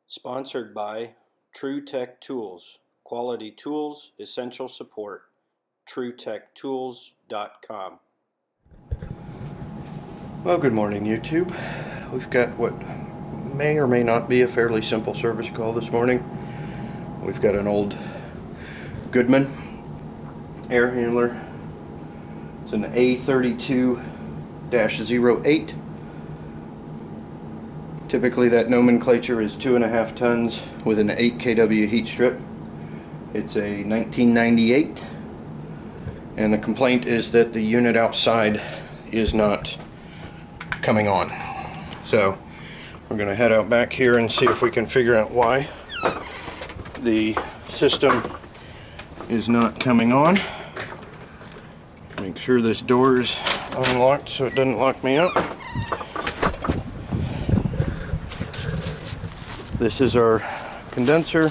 Sponsored by True Tech Tools. Quality tools, essential support. TrueTechTools.com. Well, good morning, YouTube. We've got what may or may not be a fairly simple service call this morning. We've got an old Goodman air handler. It's an A32-08. Typically that nomenclature is 2.5 tons with an 8 kW heat strip. It's a 1998, and the complaint is that the unit outside is not coming on. So we're going to head out back here and see if we can figure out why the system is not coming on. Make sure this door is unlocked so it doesn't lock me up. This is our condenser,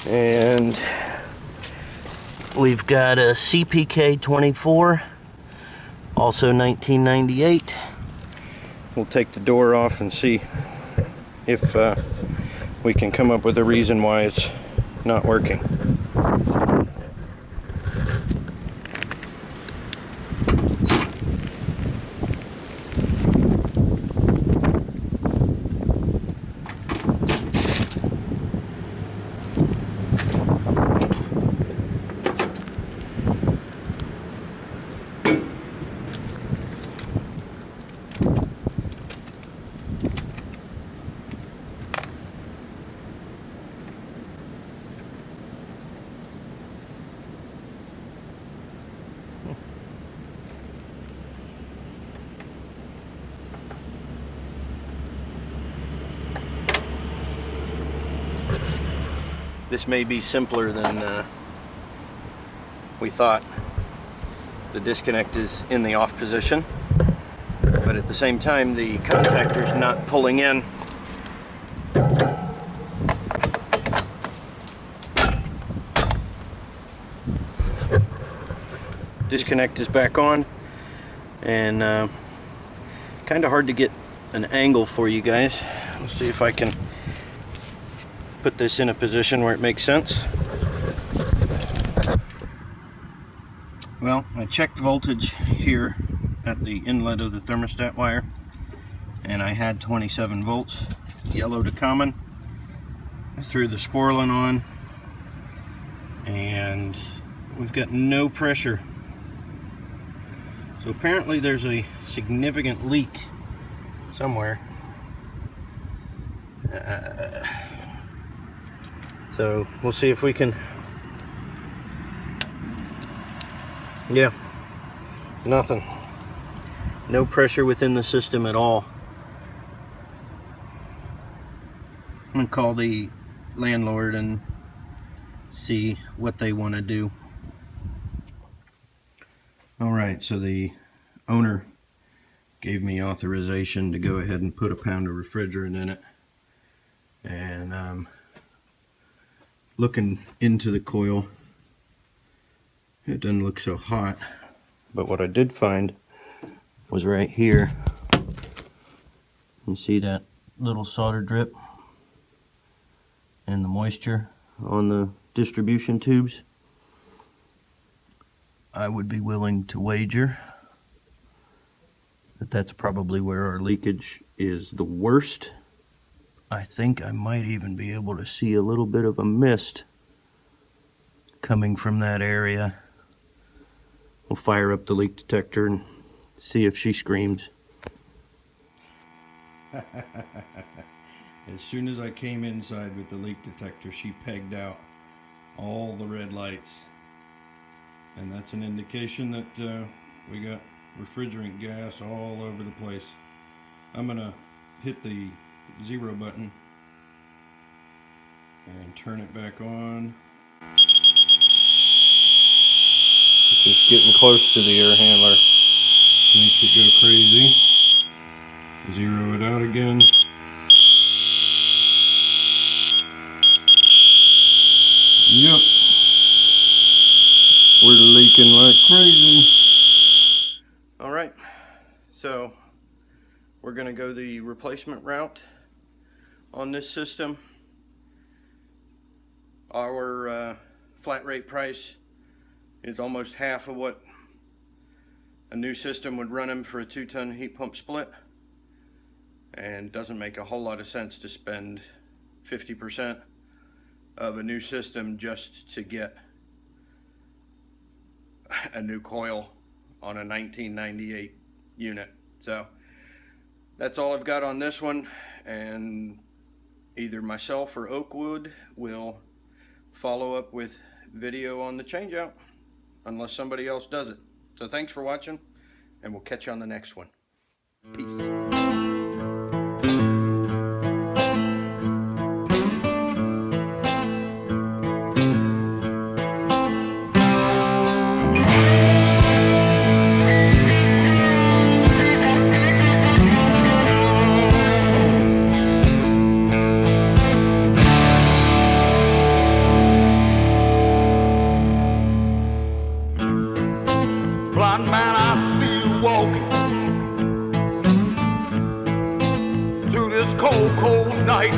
and we've got a CPK 24, also 1998. We'll take the door off and see if we can come up with a reason why it's not working. This may be simpler than we thought. The disconnect is in the off position, but at the same time the contactor's not pulling in. Disconnect is back on, and kind of hard to get an angle for you guys. Let's see if I can put this in a position where it makes sense. Well, I checked voltage here at the inlet of the thermostat wire, and I had 27 volts, yellow to common. I threw the Sporlan on, and we've got no pressure. So apparently there's a significant leak somewhere. So we'll see if we can. Yeah, nothing. No pressure within the system at all. I'm gonna call the landlord and see what they want to do. Alright, so the owner gave me authorization to go ahead and put a pound of refrigerant in it. And looking into the coil, it doesn't look so hot, but what I did find was right here. You see that little solder drip and the moisture on the distribution tubes? I would be willing to wager that that's probably where our leakage is the worst. I think I might even be able to see a little bit of a mist coming from that area. We'll fire up the leak detector and see if she screams. As soon as I came inside with the leak detector, she pegged out all the red lights. And that's an indication that we got refrigerant gas all over the place. I'm gonna hit the 0 button and turn it back on. It's just getting close to the air handler. Makes it go crazy. 0 it out again. Yep. We're leaking like crazy. Alright, so we're going to go the replacement route. on this system. Our flat rate price is almost half of what a new system would run him for a 2-ton heat pump split, and doesn't make a whole lot of sense to spend 50% of a new system just to get a new coil on a 1998 unit. So that's all I've got on this one, and either myself or Oakwood will follow up with video on the changeout unless somebody else does it. So thanks for watching, and we'll catch you on the next one. Peace. Blind man, I see you walking through this cold, cold night.